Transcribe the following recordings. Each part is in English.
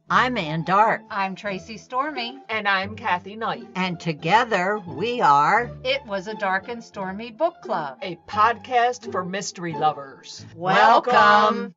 I'm Ann Dark. I'm Tracy Stormy. And I'm Kathy Knight. And together we are It Was a Dark and Stormy Book Club, a podcast for mystery lovers. Welcome.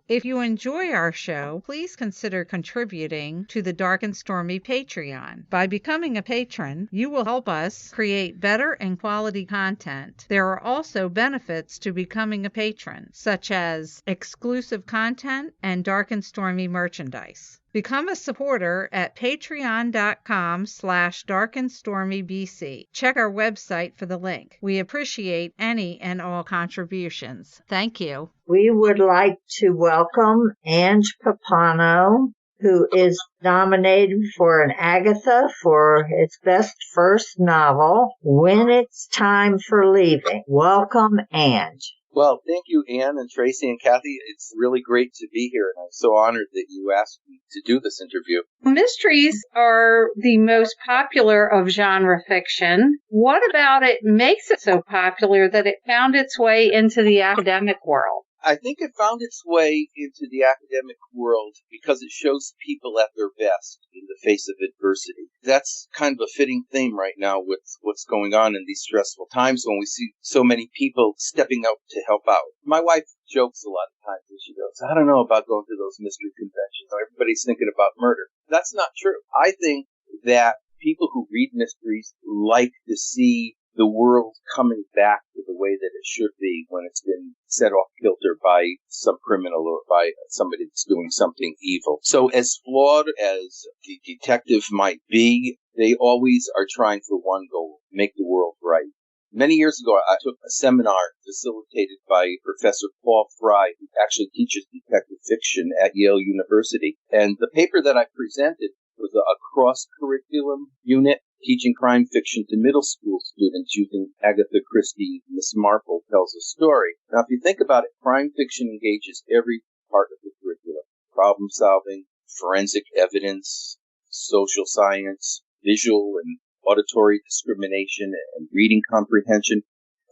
If you enjoy our show, please consider contributing to the Dark and Stormy Patreon. By becoming a patron, you will help us create better and quality content. There are also benefits to becoming a patron, such as exclusive content and Dark and Stormy merchandise. Become a supporter at patreon.com/darkandstormybc. Check our website for the link. We appreciate any and all contributions. Thank you. We would like to welcome Ange Pompano, who is nominated for an Agatha for its best first novel, When It's Time for Leaving. Welcome, Ange. Well, thank you, Ann and Tracy and Kathy. It's really great to be here, and I'm so honored that you asked me to do this interview. Mysteries are the most popular of genre fiction. What about it makes it so popular that it found its way into the academic world? I think it found its way into the academic world because it shows people at their best in the face of adversity. That's kind of a fitting theme right now with what's going on in these stressful times when we see so many people stepping out to help out. My wife jokes a lot of times when she goes, I don't know about going to those mystery conventions. Everybody's thinking about murder. That's not true. I think that people who read mysteries like to see the world coming back to the way that it should be when it's been set off kilter by some criminal or by somebody that's doing something evil. So as flawed as the detective might be, they always are trying for one goal, make the world right. Many years ago, I took a seminar facilitated by Professor Paul Fry, who actually teaches detective fiction at Yale University. And the paper that I presented was a cross-curriculum unit teaching crime fiction to middle school students using Agatha Christie's Miss Marple Tells a Story. Now, if you think about it, crime fiction engages every part of the curriculum. Problem solving, forensic evidence, social science, visual and auditory discrimination, and reading comprehension.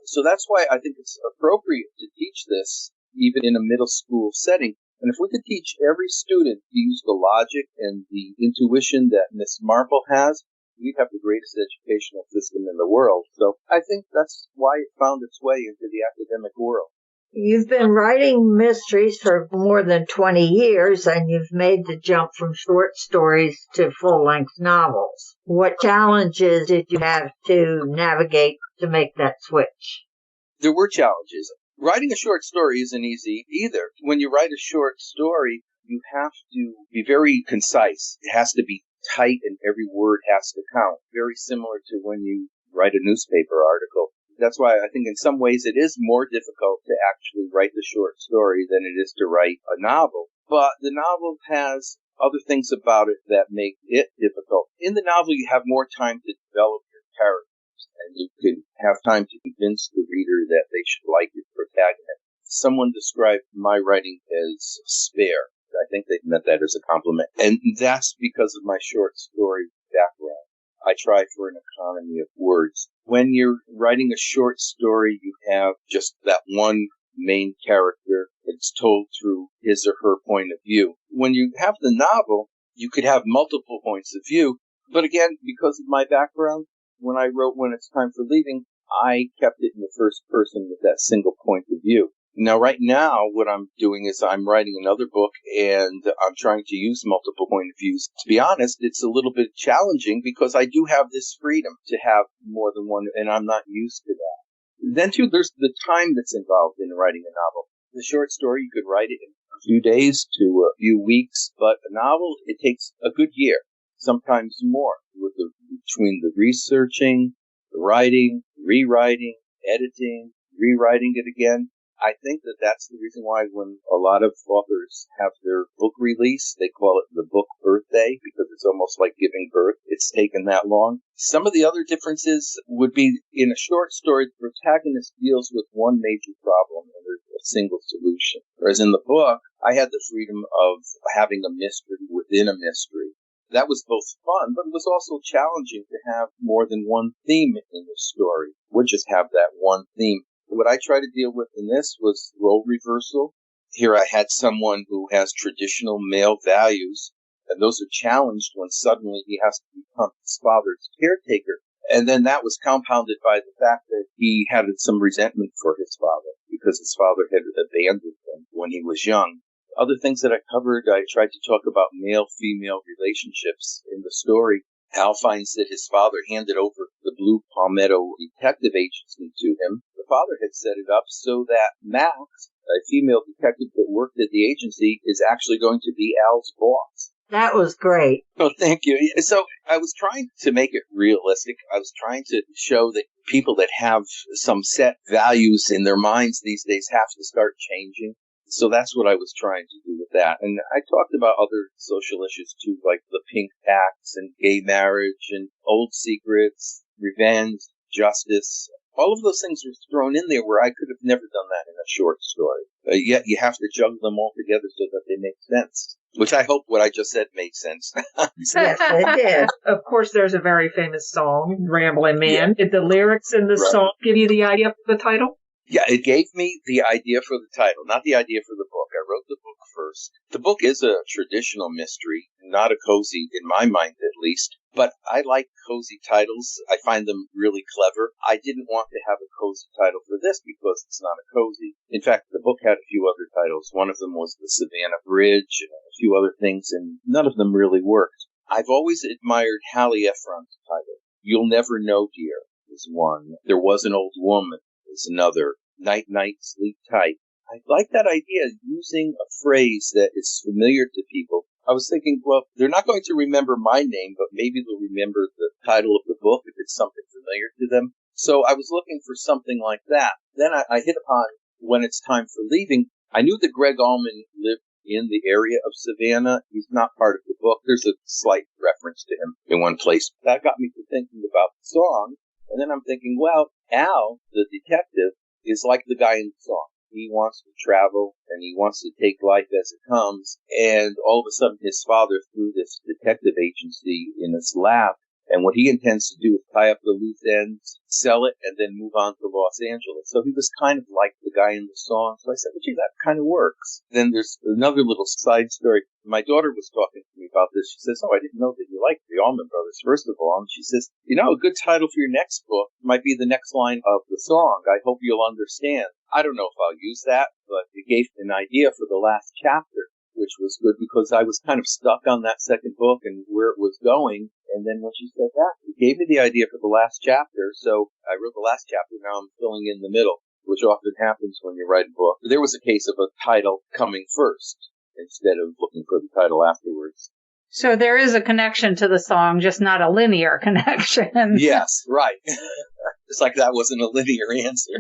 So that's why I think it's appropriate to teach this even in a middle school setting. And if we could teach every student to use the logic and the intuition that Miss Marple has, we'd have the greatest educational system in the world. So I think that's why it found its way into the academic world. You've been writing mysteries for more than 20 years, and you've made the jump from short stories to full-length novels. What challenges did you have to navigate to make that switch? There were challenges. Writing a short story isn't easy either. When you write a short story, you have to be very concise. It has to be tight, and every word has to count. Very similar to when you write a newspaper article. That's why I think in some ways it is more difficult to actually write the short story than it is to write a novel. But the novel has other things about it that make it difficult. In the novel, you have more time to develop your characters, and you can have time to convince the reader that they should like your protagonist. Someone described my writing as spare. I think they meant that as a compliment. And that's because of my short story background. I try for an economy of words. When you're writing a short story, you have just that one main character that's told through his or her point of view. When you have the novel, you could have multiple points of view. But again, because of my background, when I wrote When It's Time for Leaving, I kept it in the first person with that single point of view. Now, right now, what I'm doing is I'm writing another book, and I'm trying to use multiple point of views. To be honest, it's a little bit challenging because I do have this freedom to have more than one, and I'm not used to that. Then, too, there's the time that's involved in writing a novel. The short story, you could write it in a few days to a few weeks, but a novel, it takes a good year, sometimes more, between the researching, the writing, rewriting, editing, rewriting it again. I think that that's the reason why when a lot of authors have their book release, they call it the book birthday because it's almost like giving birth. It's taken that long. Some of the other differences would be in a short story, the protagonist deals with one major problem and there's a single solution. Whereas in the book, I had the freedom of having a mystery within a mystery. That was both fun, but it was also challenging to have more than one theme in the story. We'd just have that one theme. What I tried to deal with in this was role reversal. Here I had someone who has traditional male values, and those are challenged when suddenly he has to become his father's caretaker. And then that was compounded by the fact that he had some resentment for his father because his father had abandoned him when he was young. Other things that I covered, I tried to talk about male-female relationships in the story. Al finds that his father handed over the Blue Palmetto Detective Agency to him. The father had set it up so that Max, a female detective that worked at the agency, is actually going to be Al's boss. That was great. Oh, thank you. So I was trying to make it realistic. I was trying to show that people that have some set values in their minds these days have to start changing. So that's what I was trying to do with that. And I talked about other social issues too, like the pink tax and gay marriage and old secrets, revenge, justice. All of those things were thrown in there where I could have never done that in a short story. Yet you have to juggle them all together so that they make sense. Which I hope what I just said made sense. Yes, it did. Of course, there's a very famous song, Ramblin' Man. Yeah. Did the lyrics in the song give you the idea for the title? Yeah, it gave me the idea for the title, not the idea for the book. I wrote the book first. The book is a traditional mystery, not a cozy, in my mind at least. But I like cozy titles. I find them really clever. I didn't want to have a cozy title for this because it's not a cozy. In fact, the book had a few other titles. One of them was the Savannah Bridge and a few other things, and none of them really worked. I've always admired Hallie Ephron's title. You'll Never Know, Dear is one. There Was an Old Woman is another. Night, night, sleep tight. I like that idea, using a phrase that is familiar to people. I was thinking, well, they're not going to remember my name, but maybe they'll remember the title of the book if it's something familiar to them. So I was looking for something like that. Then I hit upon When It's Time for Leaving. I knew that Greg Allman lived in the area of Savannah. He's not part of the book. There's a slight reference to him in one place. That got me to thinking about the song. And then I'm thinking, well, Al, the detective, is like the guy in the song. He wants to travel and he wants to take life as it comes. And all of a sudden his father threw this detective agency in his lap. And what he intends to do is tie up the loose ends, sell it, and then move on to Los Angeles. So he was kind of like the guy in the song. So I said, well, gee, that kind of works. Then there's another little side story. My daughter was talking to me about this. She says, oh, I didn't know that you liked the Allman Brothers, first of all. And she says, you know, a good title for your next book might be the next line of the song. I hope you'll understand. I don't know if I'll use that, but it gave an idea for the last chapter, which was good because I was kind of stuck on that second book and where it was going. And then when she said that, it gave me the idea for the last chapter. So I wrote the last chapter. Now I'm filling in the middle, which often happens when you write a book. There was a case of a title coming first instead of looking for the title afterwards. So there is a connection to the song, just not a linear connection. Yes, right. It's like that wasn't a linear answer.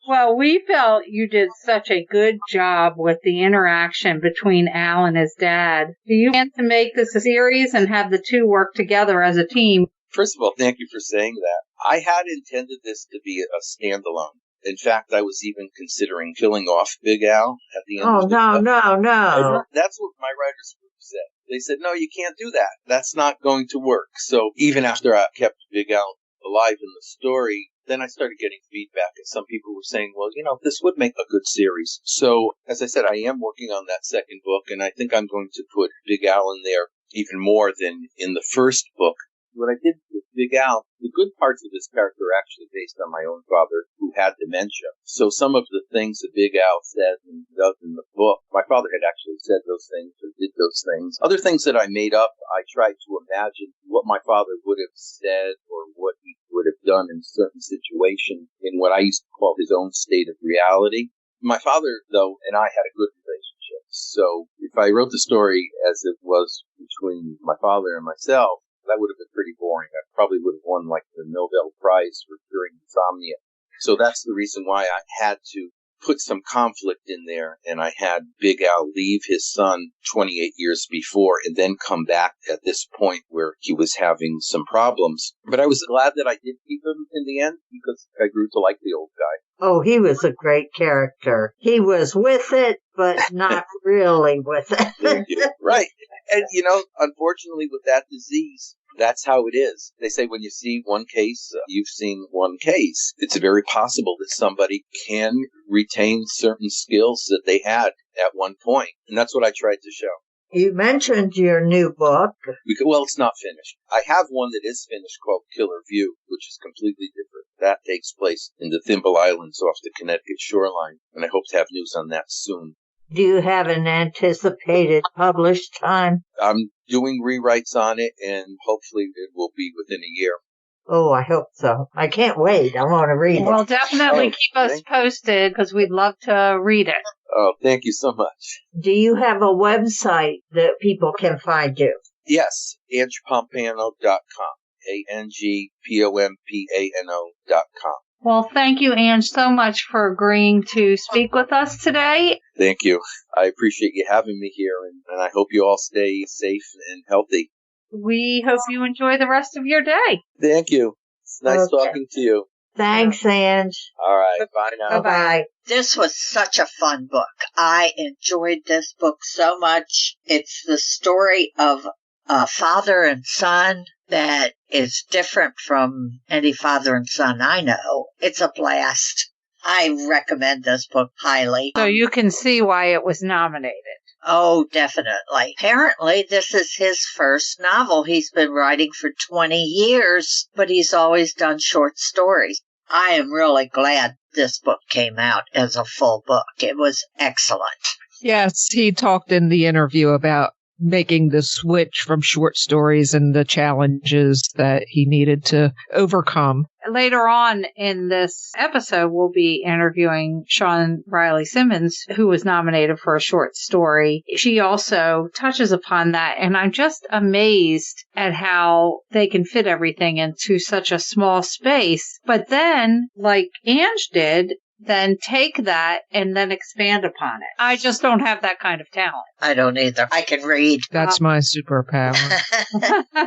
Well, we felt you did such a good job with the interaction between Al and his dad. Do you plan to make this a series and have the two work together as a team? First of all, thank you for saying that. I had intended this to be a standalone. In fact, I was even considering killing off Big Al at the end of the book. No. That's what my writers group said. They said, no, you can't do that. That's not going to work. So even after I kept Big Al alive in the story, then I started getting feedback, and some people were saying, well, you know, this would make a good series. So, as I said, I am working on that second book, and I think I'm going to put Big Al in there even more than in the first book. What I did with Big Al, the good parts of his character are actually based on my own father, who had dementia. So some of the things that Big Al says and does in the book, my father had actually said those things or did those things. Other things that I made up, I tried to imagine what my father would have said or what he would have done in certain situations in what I used to call his own state of reality. My father, though, and I had a good relationship. So if I wrote the story as it was between my father and myself, that would have been pretty boring. I probably would have won like the Nobel Prize for curing insomnia. So that's the reason why I had to put some conflict in there, and I had Big Al leave his son 28 years before and then come back at this point where he was having some problems. But I was glad that I did keep him in the end because I grew to like the old guy. Oh, he was a great character. He was with it, but not really with it. Right. And, unfortunately with that disease, that's how it is. They say when you see one case, you've seen one case. It's very possible that somebody can retain certain skills that they had at one point. And that's what I tried to show. You mentioned your new book. Well, it's not finished. I have one that is finished called Killer View, which is completely different. That takes place in the Thimble Islands off the Connecticut shoreline, and I hope to have news on that soon. Do you have an anticipated published time? I'm doing rewrites on it, and hopefully it will be within a year. Oh, I hope so. I can't wait. I want to read it. Well, definitely keep us posted because we'd love to read it. Oh, thank you so much. Do you have a website that people can find you? Yes, AngePompano.com. ANGPOMPANO.com. Well, thank you, Ange, so much for agreeing to speak with us today. Thank you. I appreciate you having me here, and I hope you all stay safe and healthy. We hope you enjoy the rest of your day. Thank you. It's nice talking to you. Thanks, Ange. All right. Bye now. Bye-bye. This was such a fun book. I enjoyed this book so much. It's the story of a father and son that is different from any father and son I know. It's a blast. I recommend this book highly. So you can see why it was nominated. Oh, definitely. Apparently, this is his first novel. He's been writing for 20 years, but he's always done short stories. I am really glad this book came out as a full book. It was excellent. Yes, he talked in the interview about making the switch from short stories and the challenges that he needed to overcome. Later on in this episode, we'll be interviewing Shawn Reilly Simmons, who was nominated for a short story. She also touches upon that, and I'm just amazed at how they can fit everything into such a small space. But then, like Ange did, then take that and then expand upon it. I just don't have that kind of talent. I don't either. I can read. That's my superpower.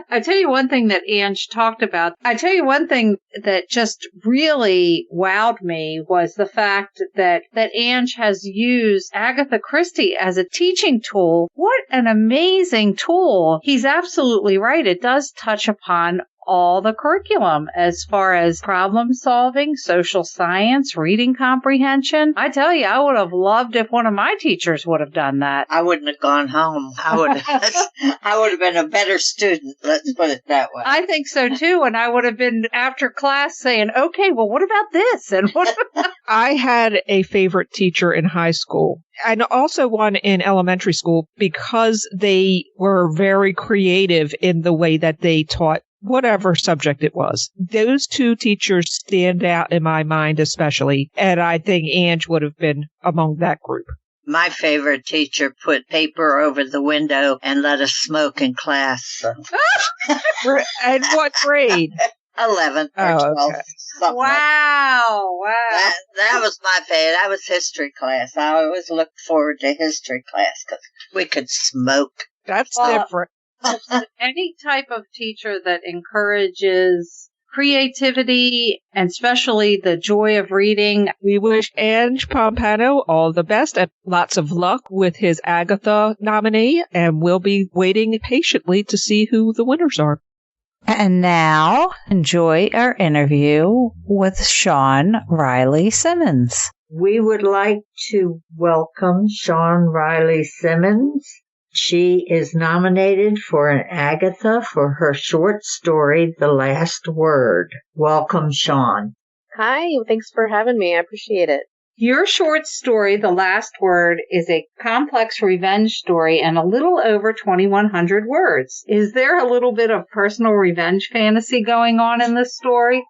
I tell you one thing that Ange talked about. I tell you one thing that just really wowed me was the fact that Ange has used Agatha Christie as a teaching tool. What an amazing tool. He's absolutely right. It does touch upon all the curriculum as far as problem solving, social science, reading comprehension. I tell you, I would have loved if one of my teachers would have done that. I wouldn't have gone home. I would have been a better student. Let's put it that way. I think so too. And I would have been after class saying, okay, well, what about this? And what? I had a favorite teacher in high school and also one in elementary school because they were very creative in the way that they taught whatever subject it was. Those two teachers stand out in my mind especially, and I think Ange would have been among that group. My favorite teacher put paper over the window and let us smoke in class. So. And what grade? 11th or 12th. Okay. Wow. That was my favorite. That was history class. I always looked forward to history class because we could smoke. That's different. Any type of teacher that encourages creativity and especially the joy of reading. We wish Ange Pompano all the best and lots of luck with his Agatha nominee, and we'll be waiting patiently to see who the winners are. And now, enjoy our interview with Shawn Reilly Simmons. We would like to welcome Shawn Reilly Simmons. She is nominated for an Agatha for her short story, The Last Word. Welcome, Shawn. Hi, thanks for having me. I appreciate it. Your short story, The Last Word, is a complex revenge story and a little over 2,100 words. Is there a little bit of personal revenge fantasy going on in this story?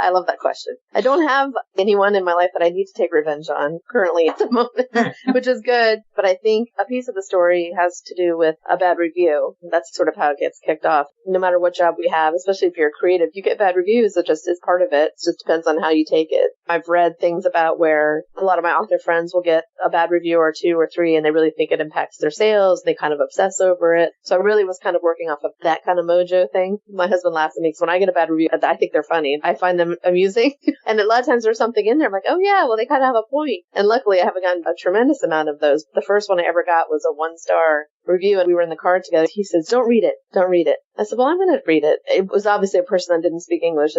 I love that question. I don't have anyone in my life that I need to take revenge on currently at the moment, which is good. But I think a piece of the story has to do with a bad review. That's sort of how it gets kicked off. No matter what job we have, especially if you're creative, you get bad reviews. It just is part of it. It just depends on how you take it. I've read things about where a lot of my author friends will get a bad review or 2 or 3 and they really think it impacts their sales. They kind of obsess over it. So I really was kind of working off of that kind of mojo thing. My husband laughs at me because when I get a bad review, I think they're funny. I find them amusing. And a lot of times there's something in there. I'm like, oh yeah, well they kind of have a point. And luckily I haven't gotten a tremendous amount of those. The first one I ever got was a 1-star review and we were in the car together. He says, don't read it. Don't read it. I said, well, I'm going to read it. It was obviously a person that didn't speak English.